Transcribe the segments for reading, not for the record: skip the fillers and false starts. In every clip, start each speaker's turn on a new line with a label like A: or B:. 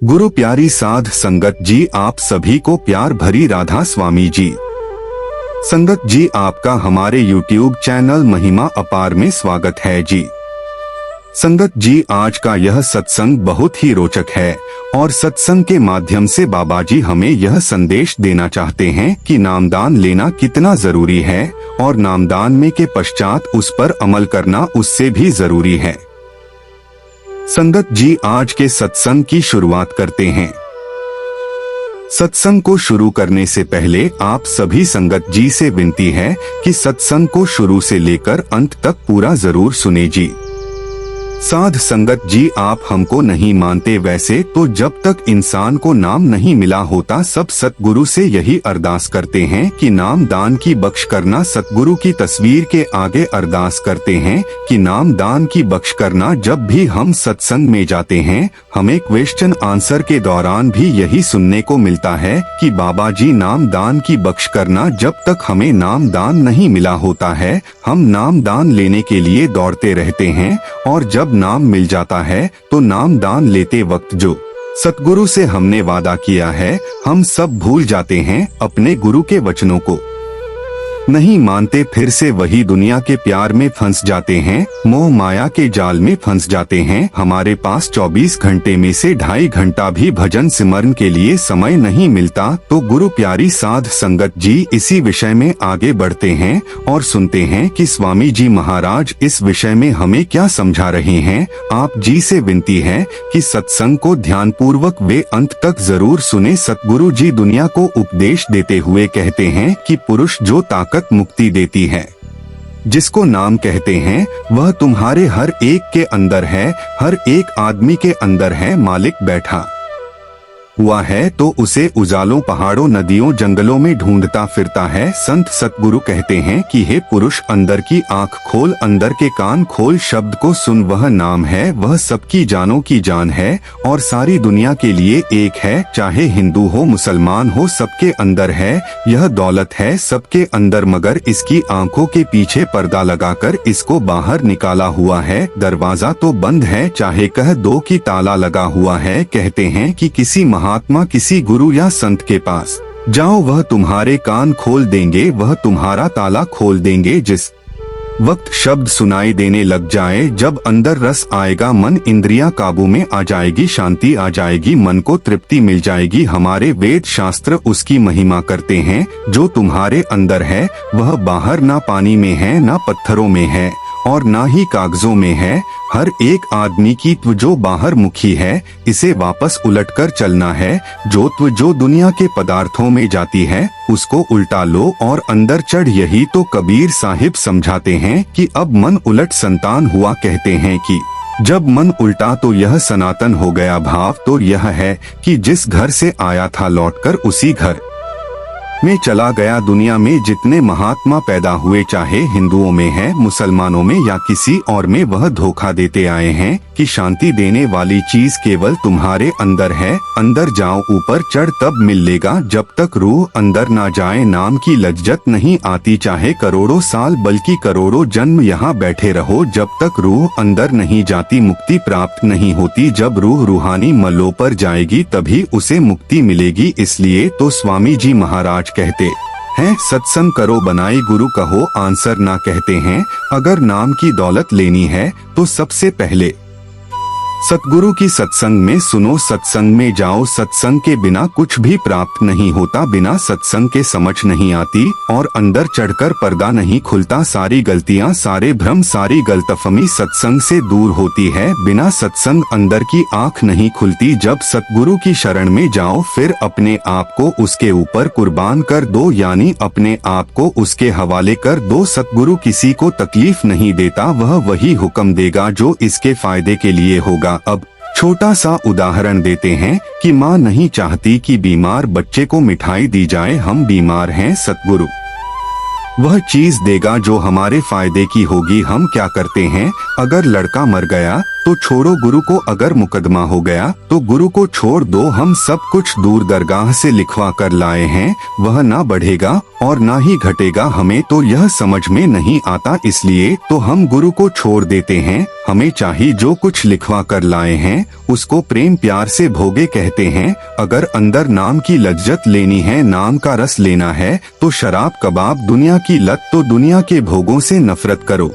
A: गुरु प्यारी साध संगत जी, आप सभी को प्यार भरी राधा स्वामी जी। संगत जी, आपका हमारे YouTube चैनल महिमा अपार में स्वागत है जी। संगत जी, आज का यह सत्संग बहुत ही रोचक है और सत्संग के माध्यम से बाबा जी हमें यह संदेश देना चाहते हैं कि नामदान लेना कितना जरूरी है और नामदान में के पश्चात उस पर अमल करना उससे भी जरूरी है। संगत जी, आज के सत्संग की शुरुआत करते हैं। सत्संग को शुरू करने से पहले आप सभी संगत जी से विनती है कि सत्संग को शुरू से लेकर अंत तक पूरा जरूर सुने जी। साध संगत जी, आप हमको नहीं मानते, वैसे तो जब तक इंसान को नाम नहीं मिला होता सब सतगुरु से यही अरदास करते हैं कि नाम दान की बख्श करना। सतगुरु की तस्वीर के आगे अरदास करते हैं कि नाम दान की बख्श करना। जब भी हम सत्संग में जाते हैं हमें क्वेश्चन आंसर के दौरान भी यही सुनने को मिलता है कि बाबा जी नाम दान की बख्श करना। जब तक हमें नाम दान नहीं मिला होता है हम नाम दान लेने के लिए दौड़ते रहते हैं और जब नाम मिल जाता है तो नाम दान लेते वक्त जो सतगुरु से हमने वादा किया है हम सब भूल जाते हैं, अपने गुरु के वचनों को नहीं मानते, फिर से वही दुनिया के प्यार में फंस जाते हैं, मोह माया के जाल में फंस जाते हैं। हमारे पास 24 घंटे में से 2.5 घंटा भी भजन सिमरन के लिए समय नहीं मिलता। तो गुरु प्यारी साध संगत जी इसी विषय में आगे बढ़ते हैं और सुनते हैं कि स्वामी जी महाराज इस विषय में हमें क्या समझा रहे हैं। आप जी से विनती है कि सत्संग को ध्यान पूर्वक वे अंत तक जरूर सुने। सतगुरु जी दुनिया को उपदेश देते हुए कहते हैं कि पुरुष जो ताकत मुक्ति देती है, जिसको नाम कहते हैं, वह तुम्हारे हर एक के अंदर है, हर एक आदमी के अंदर है। मालिक बैठा हुआ है तो उसे उजालों पहाड़ों नदियों जंगलों में ढूंढता फिरता है। संत सतगुरु कहते हैं कि हे पुरुष, अंदर की आंख खोल, अंदर के कान खोल, शब्द को सुन, वह नाम है, वह सबकी जानों की जान है और सारी दुनिया के लिए एक है। चाहे हिंदू हो मुसलमान हो सबके अंदर है, यह दौलत है सबके अंदर, मगर इसकी आंखों के पीछे पर्दा लगाकर इसको बाहर निकाला हुआ है। दरवाजा तो बंद है, चाहे कह दो कि ताला लगा हुआ है। कहते हैं कि किसी महात्मा किसी गुरु या संत के पास जाओ, वह तुम्हारे कान खोल देंगे, वह तुम्हारा ताला खोल देंगे। जिस वक्त शब्द सुनाई देने लग जाए, जब अंदर रस आएगा, मन इंद्रियां काबू में आ जाएगी, शांति आ जाएगी, मन को तृप्ति मिल जाएगी। हमारे वेद शास्त्र उसकी महिमा करते हैं। जो तुम्हारे अंदर है वह बाहर ना पानी में है, ना पत्थरों में है और ना ही कागजों में है। हर एक आदमी की त्व जो बाहर मुखी है, इसे वापस उलटकर चलना है। जो त्व जो दुनिया के पदार्थों में जाती है उसको उल्टा लो और अंदर चढ़। यही तो कबीर साहिब समझाते हैं कि अब मन उलट संतान हुआ। कहते हैं कि जब मन उल्टा तो यह सनातन हो गया। भाव तो यह है कि जिस घर से आया था लौटकर उसी घर में चला गया। दुनिया में जितने महात्मा पैदा हुए, चाहे हिंदुओं में है, मुसलमानों में या किसी और में, वह धोखा देते आए हैं कि शांति देने वाली चीज केवल तुम्हारे अंदर है। अंदर जाओ, ऊपर चढ़, तब मिलेगा। जब तक रूह अंदर ना जाए नाम की लज्जत नहीं आती। चाहे करोड़ों साल बल्कि करोड़ों जन्म यहाँ बैठे रहो, जब तक रूह अंदर नहीं जाती मुक्ति प्राप्त नहीं होती। जब रूह रूहानी मलों पर जाएगी तभी उसे मुक्ति मिलेगी। इसलिए तो स्वामी जी महाराज कहते हैं, सत्संग करो बनाई गुरु कहो आंसर ना। कहते हैं अगर नाम की दौलत लेनी है तो सबसे पहले सतगुरु की सत्संग में सुनो, सत्संग में जाओ। सत्संग के बिना कुछ भी प्राप्त नहीं होता, बिना सत्संग के समझ नहीं आती और अंदर चढ़कर पर्दा नहीं खुलता। सारी गलतियां, सारे भ्रम, सारी गलतफहमी सत्संग से दूर होती है। बिना सत्संग अंदर की आंख नहीं खुलती। जब सतगुरु की शरण में जाओ फिर अपने आप को उसके ऊपर कुर्बान कर दो, यानी अपने आप को उसके हवाले कर दो। सतगुरु किसी को तकलीफ नहीं देता, वह वही हुक्म देगा जो इसके फायदे के लिए होगा। अब छोटा सा उदाहरण देते हैं कि माँ नहीं चाहती कि बीमार बच्चे को मिठाई दी जाए। हम बीमार हैं, सतगुरु वह चीज देगा जो हमारे फायदे की होगी। हम क्या करते हैं, अगर लड़का मर गया तो छोड़ो गुरु को, अगर मुकदमा हो गया तो गुरु को छोड़ दो। हम सब कुछ दूर दरगाह से लिखवा कर लाए हैं, वह ना बढ़ेगा और ना ही घटेगा। हमें तो यह समझ में नहीं आता, इसलिए तो हम गुरु को छोड़ देते हैं हमें चाहिए जो कुछ लिखवा कर लाए हैं उसको प्रेम प्यार से भोगे कहते हैं। अगर अंदर नाम की लज्जत लेनी है, नाम का रस लेना है, तो शराब कबाब दुनिया की लत, तो दुनिया के भोगों से नफरत करो।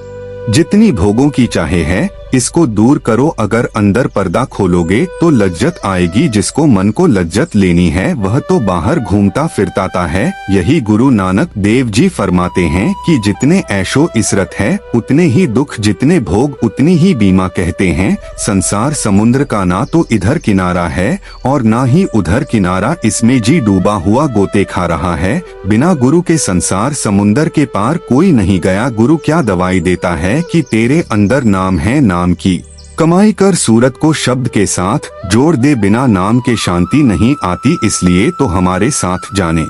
A: जितनी भोगों की चाहे है इसको दूर करो। अगर अंदर पर्दा खोलोगे तो लज्जत आएगी। जिसको मन को लज्जत लेनी है वह तो बाहर घूमता फिरता है। यही गुरु नानक देव जी फरमाते हैं कि जितने ऐशो इसरत है उतने ही दुख, जितने भोग उतनी ही बीमा कहते हैं। संसार समुद्र का ना तो इधर किनारा है और ना ही उधर किनारा, इसमें जी डूबा हुआ गोते खा रहा है। बिना गुरु के संसार समुद्र के पार कोई नहीं गया। गुरु क्या दवाई देता है कि तेरे अंदर नाम है, नाम की कमाई कर सूरत को शब्द के साथ जोड़ दे। बिना नाम के शांति नहीं आती, इसलिए तो हमारे साथ जाने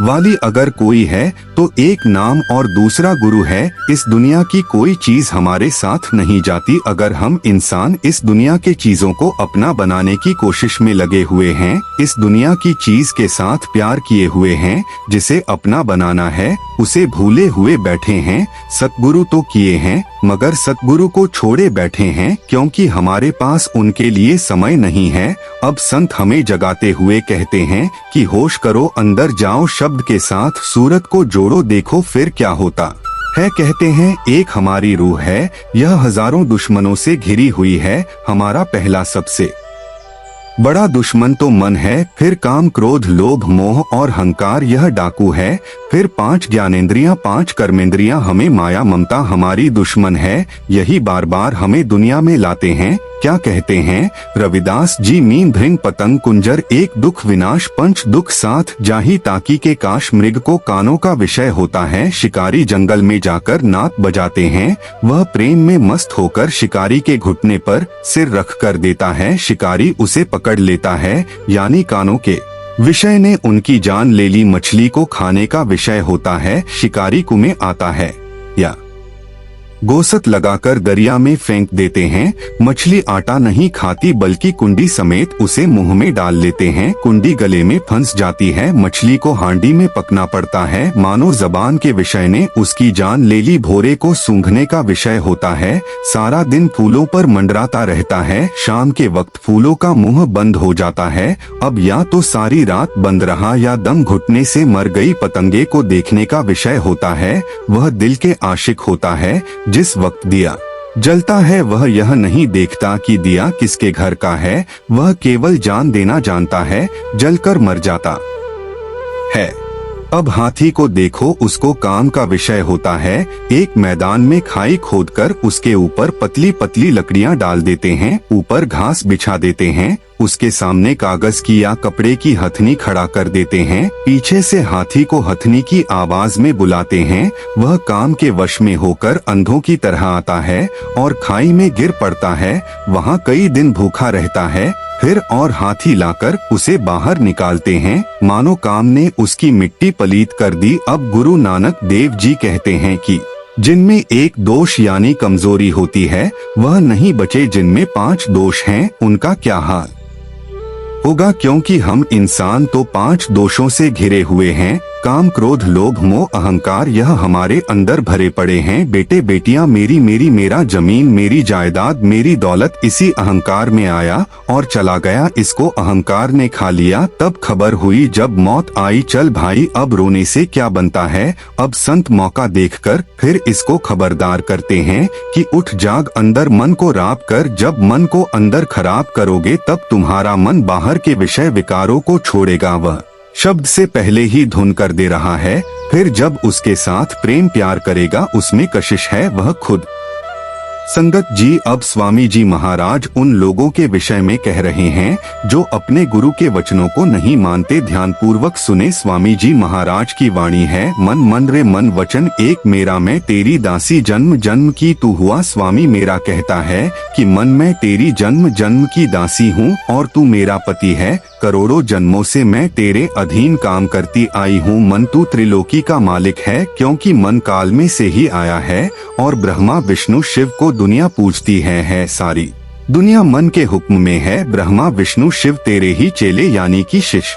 A: वाली अगर कोई है तो एक नाम और दूसरा गुरु है। इस दुनिया की कोई चीज हमारे साथ नहीं जाती। अगर हम इंसान इस दुनिया के चीजों को अपना बनाने की कोशिश में लगे हुए हैं, इस दुनिया की चीज के साथ प्यार किए हुए हैं, जिसे अपना बनाना है उसे भूले हुए बैठे हैं। सतगुरु तो किए हैं मगर सतगुरु को छोड़े बैठे हैं, क्योंकि हमारे पास उनके लिए समय नहीं है। अब संत हमें जगाते हुए कहते हैं कि होश करो, अंदर जाओ, शब्द के साथ सूरत को जोड़ो, देखो फिर क्या होता है। कहते हैं एक हमारी रूह है, यह हजारों दुश्मनों से घिरी हुई है। हमारा पहला सबसे बड़ा दुश्मन तो मन है, फिर काम क्रोध लोभ मोह और हंकार यह डाकू है, फिर 5 ज्ञानेंद्रियां 5 कर्मेंद्रियां हमें माया ममता हमारी दुश्मन है। यही बार बार हमें दुनिया में लाते हैं। क्या कहते हैं रविदास जी, मीन भृंग पतंग कुंजर एक दुख विनाश, पंच दुख साथ जाही ताकि के काश। मृग को कानों का विषय होता है, शिकारी जंगल में जाकर नाक बजाते हैं। वह प्रेम में मस्त होकर शिकारी के घुटने पर सिर रख कर देता है, शिकारी उसे पकड़ लेता है। यानी कानों के विषय ने उनकी जान ले ली। मछली को खाने का विषय होता है, शिकारी कुएं आता है या गोसत लगाकर दरिया में फेंक देते हैं। मछली आटा नहीं खाती बल्कि कुंडी समेत उसे मुंह में डाल लेते हैं। कुंडी गले में फंस जाती है, मछली को हांडी में पकना पड़ता है। मानो जबान के विषय ने उसकी जान ले ली। भोरे को सूंघने का विषय होता है, सारा दिन फूलों पर मंडराता रहता है। शाम के वक्त फूलों का मुंह बंद हो जाता है। अब या तो सारी रात बंद रहा या दम घुटने से मर गई। पतंगे को देखने का विषय होता है, वह दिल के आशिक होता है। जिस वक्त दिया जलता है वह यह नहीं देखता कि दिया किसके घर का है, वह केवल जान देना जानता है, जलकर मर जाता है। अब हाथी को देखो, उसको काम का विषय होता है। एक मैदान में खाई खोदकर उसके ऊपर पतली पतली लकड़ियां डाल देते हैं, ऊपर घास बिछा देते हैं, उसके सामने कागज की या कपड़े की हथनी खड़ा कर देते हैं। पीछे से हाथी को हथनी की आवाज में बुलाते हैं। वह काम के वश में होकर अंधों की तरह आता है और खाई में गिर पड़ता है। वहाँ कई दिन भूखा रहता है, फिर और हाथी लाकर उसे बाहर निकालते हैं। मानो काम ने उसकी मिट्टी पलीत कर दी। अब गुरु नानक देव जी कहते हैं कि जिनमें एक दोष यानी कमजोरी होती है वह नहीं बचे, जिनमें 5 दोष हैं उनका क्या हाल होगा। क्योंकि हम इंसान तो 5 दोषों से घिरे हुए हैं, काम क्रोध लोभ मोह अहंकार, यह हमारे अंदर भरे पड़े हैं। बेटे बेटियां मेरी मेरी, मेरा जमीन मेरी जायदाद मेरी दौलत, इसी अहंकार में आया और चला गया। इसको अहंकार ने खा लिया। तब खबर हुई जब मौत आई, चल भाई अब रोने से क्या बनता है। अब संत मौका देखकर फिर इसको खबरदार करते हैं कि उठ जाग, अंदर मन को राब कर। जब मन को अंदर खराब करोगे तब तुम्हारा मन बाहर के विषय विकारों को छोड़ेगा। वह शब्द से पहले ही धुन कर दे रहा है, फिर जब उसके साथ प्रेम प्यार करेगा उसमें कशिश है वह खुद। संगत जी, अब स्वामी जी महाराज उन लोगों के विषय में कह रहे हैं जो अपने गुरु के वचनों को नहीं मानते। ध्यान पूर्वक सुने, स्वामी जी महाराज की वाणी है। मन मन रे मन वचन एक मेरा, मैं तेरी दासी जन्म जन्म की तू हुआ। स्वामी मेरा कहता है कि मन मैं तेरी जन्म जन्म की दासी हूँ और तू मेरा पति है। करोड़ों जन्मों से मैं तेरे अधीन काम करती आई हूँ। मन तू त्रिलोकी का मालिक है, क्योंकि मन काल में से ही आया है और ब्रह्मा विष्णु शिव को दुनिया पूजती है। सारी दुनिया मन के हुक्म में है। ब्रह्मा विष्णु शिव तेरे ही चेले यानी कि शिष्य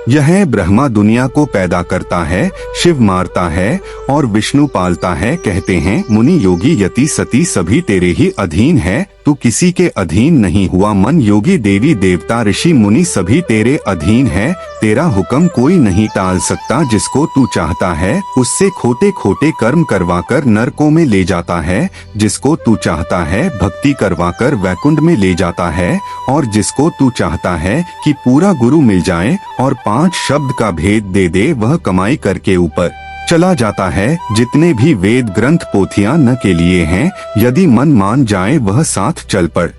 A: यह ब्रह्मा दुनिया को पैदा करता है, शिव मारता है और विष्णु पालता है। कहते हैं मुनि योगी यति सती सभी तेरे ही अधीन है, तू किसी के अधीन नहीं हुआ। मन योगी देवी देवता ऋषि मुनि सभी तेरे अधीन है, तेरा हुक्म कोई नहीं टाल सकता। जिसको तू चाहता है उससे खोटे खोटे कर्म करवाकर नरकों में ले जाता है, जिसको तू चाहता है भक्ति करवाकर वैकुंठ में ले जाता है, और जिसको तू चाहता है कि पूरा गुरु मिल जाए और 5 शब्द का भेद दे दे, वह कमाई करके ऊपर चला जाता है। जितने भी वेद ग्रंथ पोथियां न के लिए हैं, यदि मन मान जाए वह साथ चल पड़।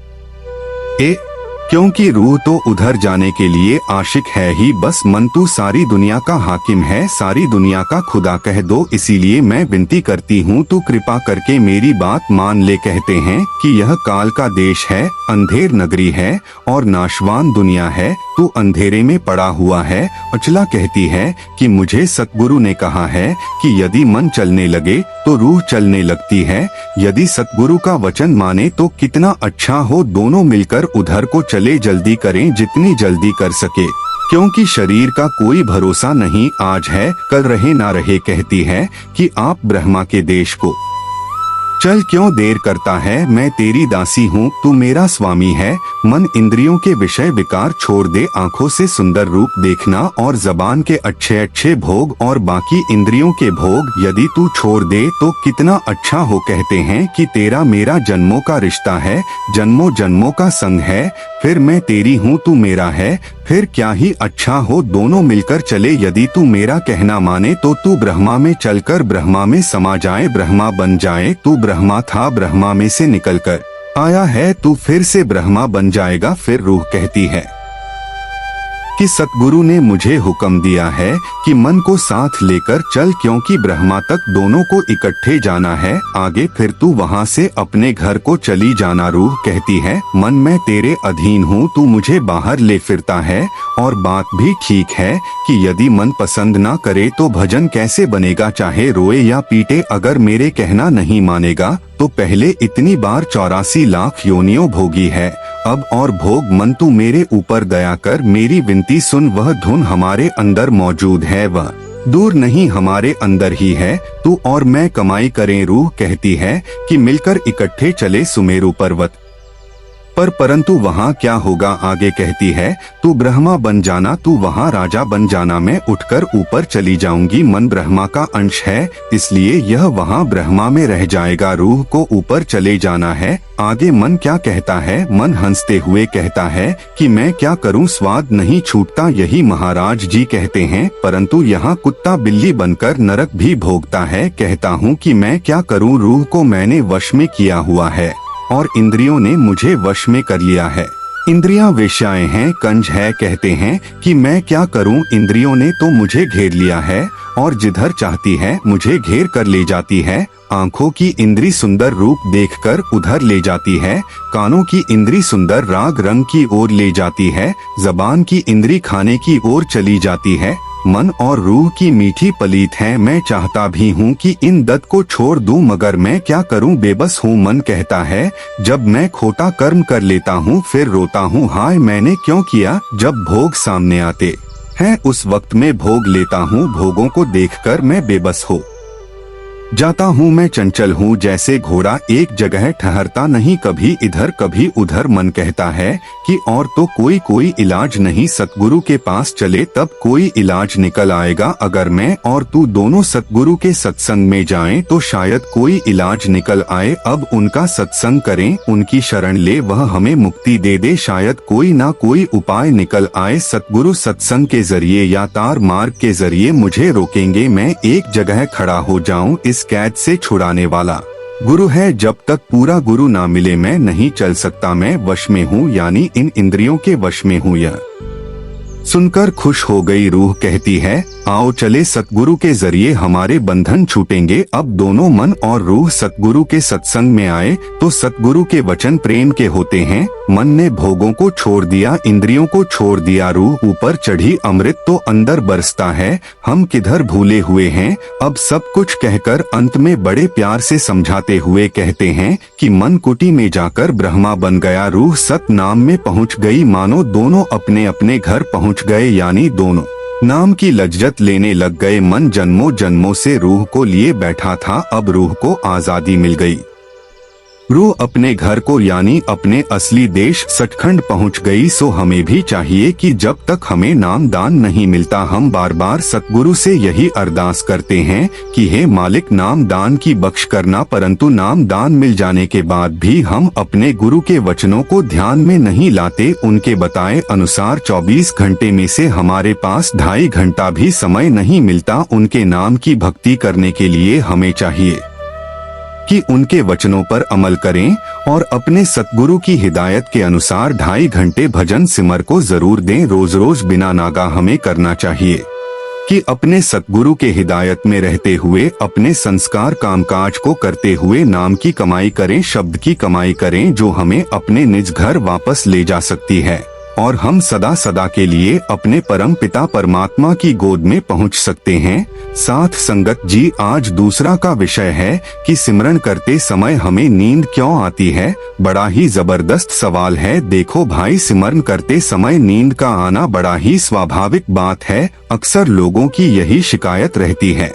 A: क्योंकि रूह तो उधर जाने के लिए आशिक है ही, बस मन तू सारी दुनिया का हाकिम है, सारी दुनिया का खुदा कह दो। इसीलिए मैं विनती करती हूँ तू कृपा करके मेरी बात मान ले। कहते हैं कि यह काल का देश है, अंधेर नगरी है और नाशवान दुनिया है, तू अंधेरे में पड़ा हुआ है। अचला कहती है कि मुझे सतगुरु ने कहा है कि यदि मन चलने लगे तो रूह चलने लगती है। यदि सतगुरु का वचन माने तो कितना अच्छा हो, दोनों मिलकर उधर को चले। जल्दी करें जितनी जल्दी कर सके, क्योंकि शरीर का कोई भरोसा नहीं, आज है कल रहे ना रहे। कहती है कि आप ब्रह्मा के देश को चल, क्यों देर करता है, मैं तेरी दासी हूँ, तू मेरा स्वामी है। मन इंद्रियों के विषय विकार छोड़ दे, आंखों से सुंदर रूप देखना और जबान के अच्छे अच्छे भोग और बाकी इंद्रियों के भोग यदि तू छोड़ दे तो कितना अच्छा हो। कहते हैं कि तेरा मेरा जन्मों का रिश्ता है, जन्मों जन्मों का संग है, फिर मैं तेरी हूँ तू मेरा है, फिर क्या ही अच्छा हो, दोनों मिलकर चले। यदि तू मेरा कहना माने तो तू ब्रह्मा में चलकर ब्रह्मा में समा जाए, ब्रह्मा बन जाए। तू ब्रह्मा था, ब्रह्मा में से निकलकर आया है, तू फिर से ब्रह्मा बन जाएगा। फिर रूह कहती है कि सतगुरु ने मुझे हुक्म दिया है कि मन को साथ लेकर चल, क्योंकि ब्रह्मा तक दोनों को इकट्ठे जाना है। आगे फिर तू वहाँ से अपने घर को चली जाना। रूह कहती है मन मैं तेरे अधीन हूँ, तू मुझे बाहर ले फिरता है, और बात भी ठीक है कि यदि मन पसंद ना करे तो भजन कैसे बनेगा, चाहे रोए या पीटे। अगर मेरे कहना नहीं मानेगा तो पहले इतनी बार 84 लाख योनियों भोगी है, अब और भोग। मन तू मेरे ऊपर दया कर, मेरी विनती सुन। वह धुन हमारे अंदर मौजूद है, वह दूर नहीं हमारे अंदर ही है। तू और मैं कमाई करें। रूह कहती है कि मिलकर इकट्ठे चले सुमेरु पर्वत पर, परंतु वहाँ क्या होगा। आगे कहती है तू ब्रह्मा बन जाना, तू वहाँ राजा बन जाना, मैं उठकर ऊपर चली जाऊंगी। मन ब्रह्मा का अंश है, इसलिए यह वहाँ ब्रह्मा में रह जाएगा। रूह को ऊपर चले जाना है। आगे मन क्या कहता है, मन हंसते हुए कहता है कि मैं क्या करूं, स्वाद नहीं छूटता। यही महाराज जी कहते हैं, परंतु यहाँ कुत्ता बिल्ली बनकर नरक भी भोगता है। कहता हूँ कि मैं क्या करूं, रूह को मैंने वश में किया हुआ है और इंद्रियों ने मुझे वश में कर लिया है। इंद्रियां वेश्याएं हैं, कंज है। कहते हैं कि मैं क्या करूं, इंद्रियों ने तो मुझे घेर लिया है और जिधर चाहती है मुझे घेर कर ले जाती है। आंखों की इंद्री सुंदर रूप देखकर उधर ले जाती है, कानों की इंद्री सुंदर राग रंग की ओर ले जाती है, जबान की इंद्री खाने की ओर चली जाती है। मन और रूह की मीठी पलीत है, मैं चाहता भी हूँ कि इन दत्त को छोड़ दूं, मगर मैं क्या करूँ, बेबस हूँ। मन कहता है जब मैं खोटा कर्म कर लेता हूँ फिर रोता हूँ, हाय मैंने क्यों किया। जब भोग सामने आते हैं उस वक्त में भोग लेता हूँ, भोगों को देखकर मैं बेबस हो जाता हूँ। मैं चंचल हूँ जैसे घोड़ा, एक जगह ठहरता नहीं, कभी इधर कभी उधर। मन कहता है कि और तो कोई इलाज नहीं, सतगुरु के पास चले तब कोई इलाज निकल आएगा। अगर मैं और तू दोनों सतगुरु के सत्संग में जाएं तो शायद कोई इलाज निकल आए। अब उनका सत्संग करें, उनकी शरण ले, वह हमें मुक्ति दे दे, शायद कोई ना कोई उपाय निकल आए। सतगुरु सत्संग के जरिए या तार मार्ग के जरिए मुझे रोकेंगे, मैं एक जगह खड़ा हो जाऊं। इस कैद से छुड़ाने वाला गुरु है, जब तक पूरा गुरु ना मिले मैं नहीं चल सकता। मैं वश में हूँ, यानी इन इंद्रियों के वश में हूँ। यह सुनकर खुश हो गई। रूह कहती है आओ चले, सतगुरु के जरिए हमारे बंधन छूटेंगे। अब दोनों मन और रूह सतगुरु के सत्संग में आए तो सतगुरु के वचन प्रेम के होते हैं। मन ने भोगों को छोड़ दिया, इंद्रियों को छोड़ दिया, रूह ऊपर चढ़ी, अमृत तो अंदर बरसता है। हम किधर भूले हुए हैं, अब सब कुछ कहकर अंत में बड़े प्यार से समझाते हुए कहते हैं कि मन कुटी में जाकर ब्रह्मा बन गया, रूह सत नाम में पहुँच गई, मानो दोनों अपने अपने घर पहुँच गए, यानी दोनों नाम की लज्जत लेने लग गए मन जन्मों जन्मों से रूह को लिए बैठा था, अब रूह को आजादी मिल गई। रूह अपने घर को यानी अपने असली देश सचखंड पहुंच गई। सो हमें भी चाहिए कि जब तक हमें नाम दान नहीं मिलता हम बार बार सतगुरु से यही अरदास करते हैं कि हे मालिक नाम दान की बख्श करना, परंतु नाम दान मिल जाने के बाद भी हम अपने गुरु के वचनों को ध्यान में नहीं लाते। उनके बताए अनुसार 24 घंटे में से हमारे पास 2.5 घंटा भी समय नहीं मिलता उनके नाम की भक्ति करने के लिए। हमें चाहिए कि उनके वचनों पर अमल करें और अपने सतगुरु की हिदायत के अनुसार 2.5 घंटे भजन सिमर को जरूर दें। रोज रोज बिना नागा हमें करना चाहिए कि अपने सतगुरु के हिदायत में रहते हुए अपने संस्कार कामकाज को करते हुए नाम की कमाई करें, शब्द की कमाई करें जो हमें अपने निज घर वापस ले जा सकती है और हम सदा सदा के लिए अपने परम पिता परमात्मा की गोद में पहुंच सकते हैं। साथ संगत जी, आज दूसरा का विषय है कि सिमरन करते समय हमें नींद क्यों आती है। बड़ा ही जबरदस्त सवाल है। देखो भाई, सिमरन करते समय नींद का आना बड़ा ही स्वाभाविक बात है। अक्सर लोगों की यही शिकायत रहती है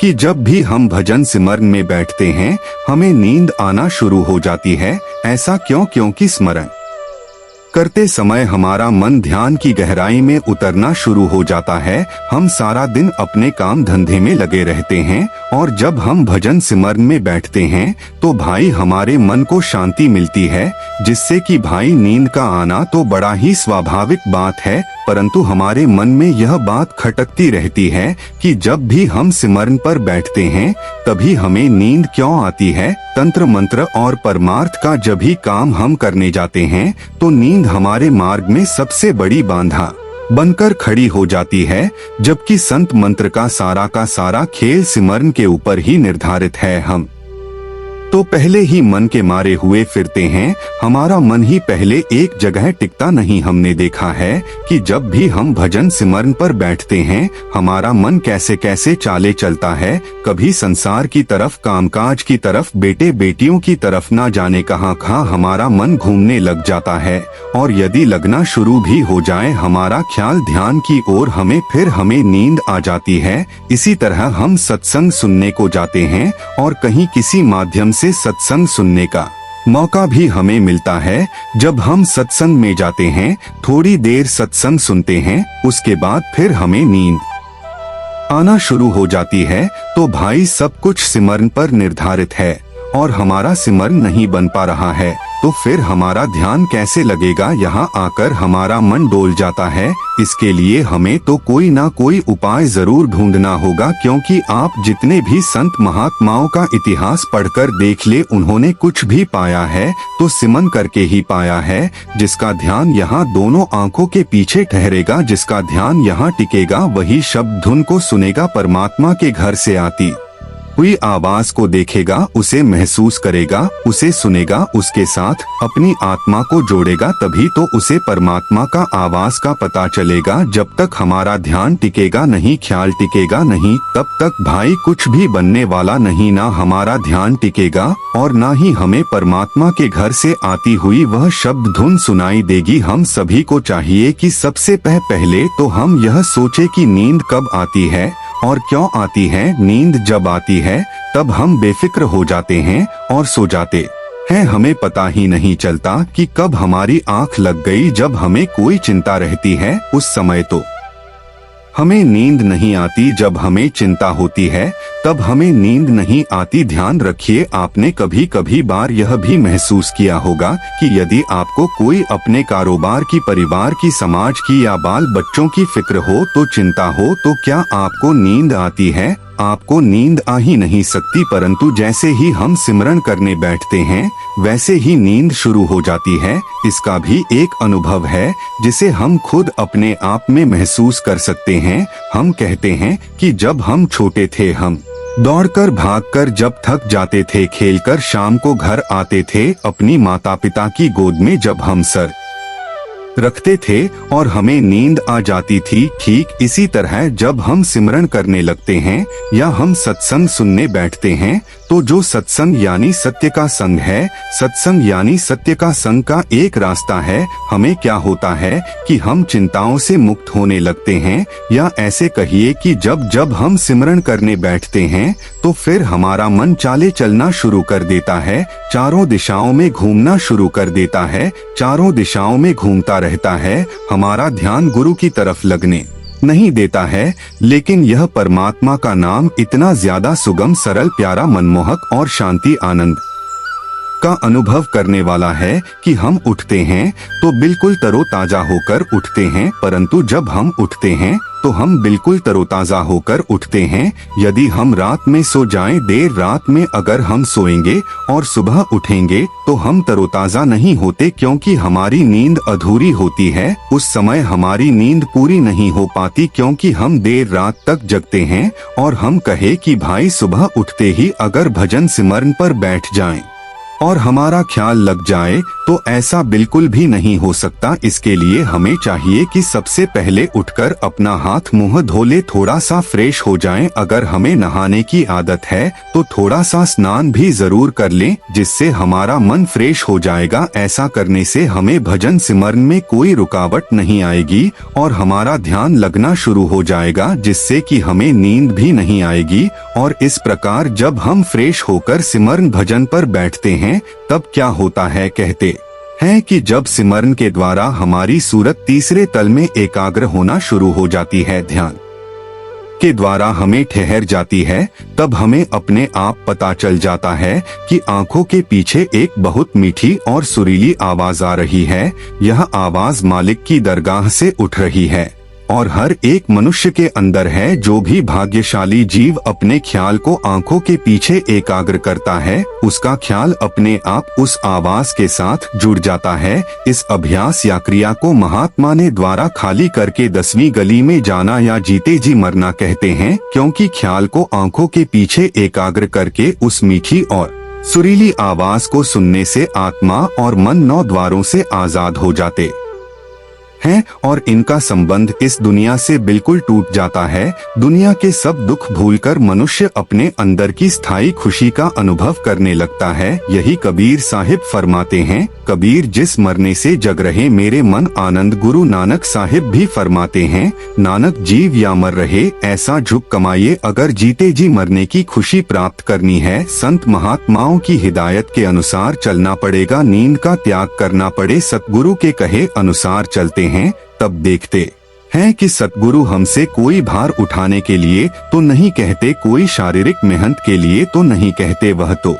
A: कि जब भी हम भजन सिमरन में बैठते हैं हमें नींद आना शुरू हो जाती है। ऐसा क्यों? क्योंकि स्मरण करते समय हमारा मन ध्यान की गहराई में उतरना शुरू हो जाता है। हम सारा दिन अपने काम धंधे में लगे रहते हैं और जब हम भजन सिमरन में बैठते हैं तो भाई हमारे मन को शांति मिलती है, जिससे कि भाई नींद का आना तो बड़ा ही स्वाभाविक बात है। परंतु हमारे मन में यह बात खटकती रहती है कि जब भी हम सिमरन पर बैठते हैं तभी हमें नींद क्यों आती है। तंत्र मंत्र और परमार्थ का जब भी काम हम करने जाते हैं तो नींद हमारे मार्ग में सबसे बड़ी बाधा बनकर खड़ी हो जाती है, जबकि संत मंत्र का सारा खेल सिमरन के ऊपर ही निर्धारित है। हम तो पहले ही मन के मारे हुए फिरते हैं, हमारा मन ही पहले एक जगह टिकता नहीं। हमने देखा है कि जब भी हम भजन सिमरन पर बैठते हैं हमारा मन कैसे कैसे चाले चलता है, कभी संसार की तरफ, कामकाज की तरफ, बेटे बेटियों की तरफ, ना जाने कहां कहां हमारा मन घूमने लग जाता है। और यदि लगना शुरू भी हो जाए हमारा ख्याल ध्यान की ओर, फिर हमें नींद आ जाती है। इसी तरह हम सत्संग सुनने को जाते हैं और कहीं किसी माध्यम से सत्संग सुनने का मौका भी हमें मिलता है। जब हम सत्संग में जाते हैं, थोड़ी देर सत्संग सुनते हैं, उसके बाद फिर हमें नींद आना शुरू हो जाती है। तो भाई सब कुछ सिमरन पर निर्धारित है और हमारा सिमरन नहीं बन पा रहा है तो फिर हमारा ध्यान कैसे लगेगा। यहाँ आकर हमारा मन डोल जाता है। इसके लिए हमें तो कोई ना कोई उपाय जरूर ढूंढना होगा, क्योंकि आप जितने भी संत महात्माओं का इतिहास पढ़कर देख ले, उन्होंने कुछ भी पाया है तो सिमरन करके ही पाया है। जिसका ध्यान यहाँ दोनों आंखों के पीछे ठहरेगा, जिसका ध्यान यहाँ टिकेगा, वही शब्द धुन को सुनेगा, परमात्मा के घर से आती हुई आवाज को देखेगा, उसे महसूस करेगा, उसे सुनेगा, उसके साथ अपनी आत्मा को जोड़ेगा, तभी तो उसे परमात्मा का आवाज का पता चलेगा। जब तक हमारा ध्यान टिकेगा नहीं, ख्याल टिकेगा नहीं, तब तक भाई कुछ भी बनने वाला नहीं। ना हमारा ध्यान टिकेगा और ना ही हमें परमात्मा के घर से आती हुई वह शब्द धुन सुनाई देगी। हम सभी को चाहिए कि सबसे पहले तो हम यह सोचे कि नींद कब आती है और क्यों आती है। नींद जब आती है तब हम बेफिक्र हो जाते हैं और सो जाते हैं। हमें पता ही नहीं चलता कि कब हमारी आंख लग गई। जब हमें कोई चिंता रहती है उस समय तो हमें नींद नहीं आती, जब हमें चिंता होती है तब हमें नींद नहीं आती। ध्यान रखिए, आपने कभी कभी बार यह भी महसूस किया होगा कि यदि आपको कोई अपने कारोबार की, परिवार की, समाज की या बाल बच्चों की फिक्र हो तो, चिंता हो तो क्या आपको नींद आती है? आपको नींद आ ही नहीं सकती। परंतु जैसे ही हम सिमरन करने बैठते हैं वैसे ही नींद शुरू हो जाती है। इसका भी एक अनुभव है जिसे हम खुद अपने आप में महसूस कर सकते हैं। हम कहते हैं कि जब हम छोटे थे हम दौड़कर भागकर जब थक जाते थे, खेलकर शाम को घर आते थे अपनी माता पिता की गोद में, जब हम सर रखते थे और हमें नींद आ जाती थी। ठीक इसी तरह जब हम सिमरन करने लगते हैं या हम सत्संग सुनने बैठते हैं तो जो सत्संग यानी सत्य का संग है, सत्संग यानी सत्य का संग का एक रास्ता है, हमें क्या होता है कि हम चिंताओं से मुक्त होने लगते हैं। या ऐसे कहिए कि जब जब हम सिमरन करने बैठते हैं तो फिर हमारा मन चाले चलना शुरू कर देता है, चारों दिशाओं में घूमना शुरू कर देता है, चारों दिशाओं में घूमता रहता है। हमारा ध्यान गुरु की तरफ लगने नहीं देता है। लेकिन यह परमात्मा का नाम इतना ज्यादा सुगम, सरल, प्यारा, मनमोहक और शांति आनंद का अनुभव करने वाला है कि हम उठते हैं तो बिल्कुल तरोताजा होकर उठते हैं। परंतु जब हम उठते हैं तो हम बिल्कुल तरोताजा होकर उठते हैं। यदि हम रात में सो जाएं, देर रात में अगर हम सोएंगे और सुबह उठेंगे तो हम तरोताजा नहीं होते, क्योंकि हमारी नींद अधूरी होती है। उस समय हमारी नींद पूरी नहीं हो पाती क्योंकि हम देर रात तक जगते हैं। और हम कहे कि भाई सुबह उठते ही अगर भजन सिमरन पर बैठ जाएं और हमारा ख्याल लग जाए तो ऐसा बिल्कुल भी नहीं हो सकता। इसके लिए हमें चाहिए कि सबसे पहले उठकर अपना हाथ मुंह धो ले, थोड़ा सा फ्रेश हो जाएं। अगर हमें नहाने की आदत है तो थोड़ा सा स्नान भी जरूर कर लें, जिससे हमारा मन फ्रेश हो जाएगा। ऐसा करने से हमें भजन सिमरन में कोई रुकावट नहीं आएगी और हमारा ध्यान लगना शुरू हो जाएगा, जिससे कि हमें नींद भी नहीं आएगी। और इस प्रकार जब हम फ्रेश होकर सिमरन भजन पर बैठते हैं तब क्या होता है, कहते हैं कि जब सिमरन के द्वारा हमारी सूरत तीसरे तल में एकाग्र होना शुरू हो जाती है, ध्यान के द्वारा हमें ठहर जाती है, तब हमें अपने आप पता चल जाता है कि आंखों के पीछे एक बहुत मीठी और सुरीली आवाज आ रही है। यह आवाज मालिक की दरगाह से उठ रही है और हर एक मनुष्य के अंदर है। जो भी भाग्यशाली जीव अपने ख्याल को आंखों के पीछे एकाग्र करता है, उसका ख्याल अपने आप उस आवाज के साथ जुड़ जाता है। इस अभ्यास या क्रिया को महात्मा ने द्वारा खाली करके 10वीं गली में जाना या जीते जी मरना कहते हैं, क्योंकि ख्याल को आंखों के पीछे एकाग्र करके उस मीठी और सुरीली आवाज को सुनने से आत्मा और मन 9 द्वारों से आजाद हो जाते हैं और इनका संबंध इस दुनिया से बिल्कुल टूट जाता है। दुनिया के सब दुख भूलकर मनुष्य अपने अंदर की स्थायी खुशी का अनुभव करने लगता है। यही कबीर साहिब फरमाते हैं, कबीर जिस मरने से जग रहे मेरे मन आनंद। गुरु नानक साहिब भी फरमाते हैं, नानक जीव या मर रहे ऐसा झुक कमाइए, अगर जीते जी मरने की खुशी प्राप्त करनी है। संत महात्माओं की हिदायत के अनुसार चलना पड़ेगा, नींद का त्याग करना पड़े। सतगुरु के कहे अनुसार चलते हैं तब देखते हैं कि सतगुरु हमसे कोई भार उठाने के लिए तो नहीं कहते, कोई शारीरिक मेहनत के लिए तो नहीं कहते। वह तो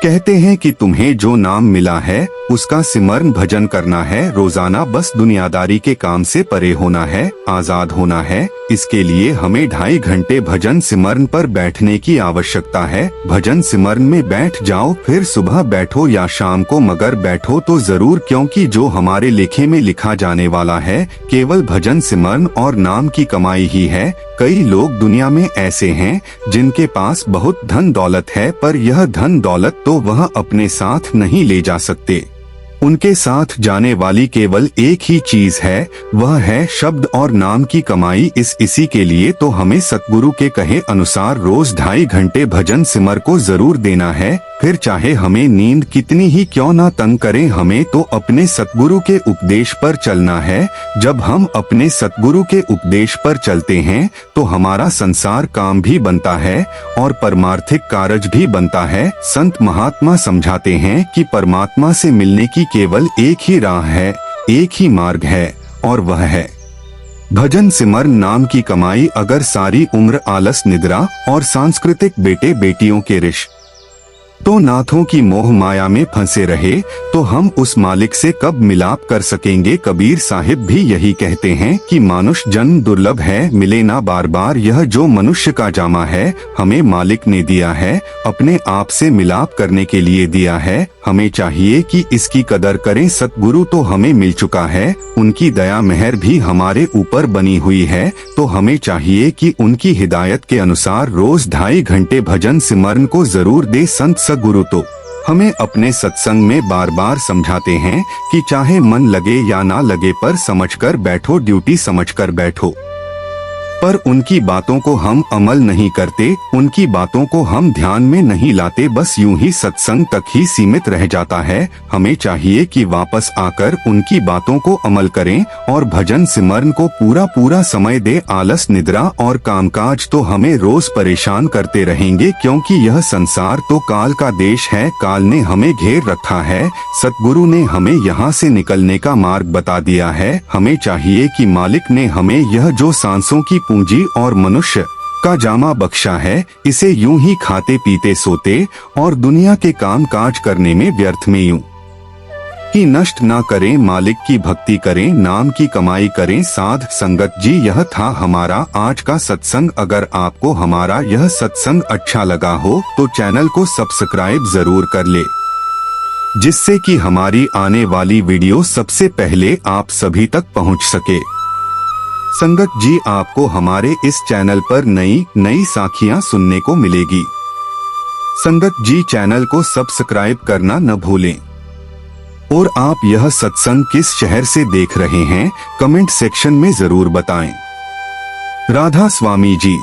A: कहते हैं कि तुम्हें जो नाम मिला है उसका सिमरन भजन करना है। रोजाना बस दुनियादारी के काम से परे होना है, आजाद होना है। इसके लिए हमें 2.5 घंटे भजन सिमरन पर बैठने की आवश्यकता है। भजन सिमरन में बैठ जाओ, फिर सुबह बैठो या शाम को, मगर बैठो तो जरूर, क्योंकि जो हमारे लेखे में लिखा जाने वाला है केवल भजन सिमरन और नाम की कमाई ही है। कई लोग दुनिया में ऐसे हैं जिनके पास बहुत धन दौलत है, पर यह धन दौलत तो वह अपने साथ नहीं ले जा सकते। उनके साथ जाने वाली केवल एक ही चीज है, वह है शब्द और नाम की कमाई। इसी के लिए तो हमें सतगुरु के कहे अनुसार रोज 2.5 घंटे भजन सिमर को जरूर देना है। फिर चाहे हमें नींद कितनी ही क्यों ना तंग करें, हमें तो अपने सतगुरु के उपदेश पर चलना है। जब हम अपने सतगुरु के उपदेश पर चलते हैं तो हमारा संसार काम भी बनता है और परमार्थिक कारज भी बनता है। संत महात्मा समझाते हैं कि परमात्मा से मिलने की केवल एक ही राह है, एक ही मार्ग है, और वह है भजन सिमरन नाम की कमाई। अगर सारी उम्र आलस, निद्रा और सांस्कृतिक बेटे बेटियों के रिश्ते तो नाथों की मोह माया में फंसे रहे तो हम उस मालिक से कब मिलाप कर सकेंगे। कबीर साहिब भी यही कहते हैं कि मानुष जन्म दुर्लभ है, मिले ना बार बार। यह जो मनुष्य का जामा है हमें मालिक ने दिया है, अपने आप से मिलाप करने के लिए दिया है। हमें चाहिए कि इसकी कदर करें। सतगुरु तो हमें मिल चुका है, उनकी दया मेहर भी हमारे ऊपर बनी हुई है, तो हमें चाहिए कि उनकी हिदायत के अनुसार रोज 2.5 घंटे भजन सिमरन को जरूर दे। संत सतगुरु तो हमें अपने सत्संग में बार बार समझाते हैं कि चाहे मन लगे या ना लगे पर समझकर बैठो, ड्यूटी समझकर बैठो। पर उनकी बातों को हम अमल नहीं करते, उनकी बातों को हम ध्यान में नहीं लाते, बस यूं ही सत्संग तक ही सीमित रह जाता है। हमें चाहिए कि वापस आकर उनकी बातों को अमल करें और भजन सिमरन को पूरा पूरा समय दे। आलस, निद्रा और कामकाज तो हमें रोज परेशान करते रहेंगे, क्योंकि यह संसार तो काल का देश है। काल ने हमें घेर रखा है। सतगुरु ने हमें यहाँ से निकलने का मार्ग बता दिया है। हमें चाहिए कि मालिक ने हमें यह जो सांसों की पूंजी और मनुष्य का जामा बख्शा है, इसे यूं ही खाते पीते सोते और दुनिया के काम काज करने में व्यर्थ में यूं ही नष्ट ना करें। मालिक की भक्ति करें, नाम की कमाई करें। साध संगत जी, यह था हमारा आज का सत्संग। अगर आपको हमारा यह सत्संग अच्छा लगा हो तो चैनल को सब्सक्राइब जरूर कर ले, जिससे कि हमारी आने वाली वीडियो सबसे पहले आप सभी तक पहुंच सके। संगत जी, आपको हमारे इस चैनल पर नई नई साखियां सुनने को मिलेगी। संगत जी, चैनल को सब्सक्राइब करना न भूलें। और आप यह सत्संग किस शहर से देख रहे हैं, कमेंट सेक्शन में जरूर बताएं। राधा स्वामी जी।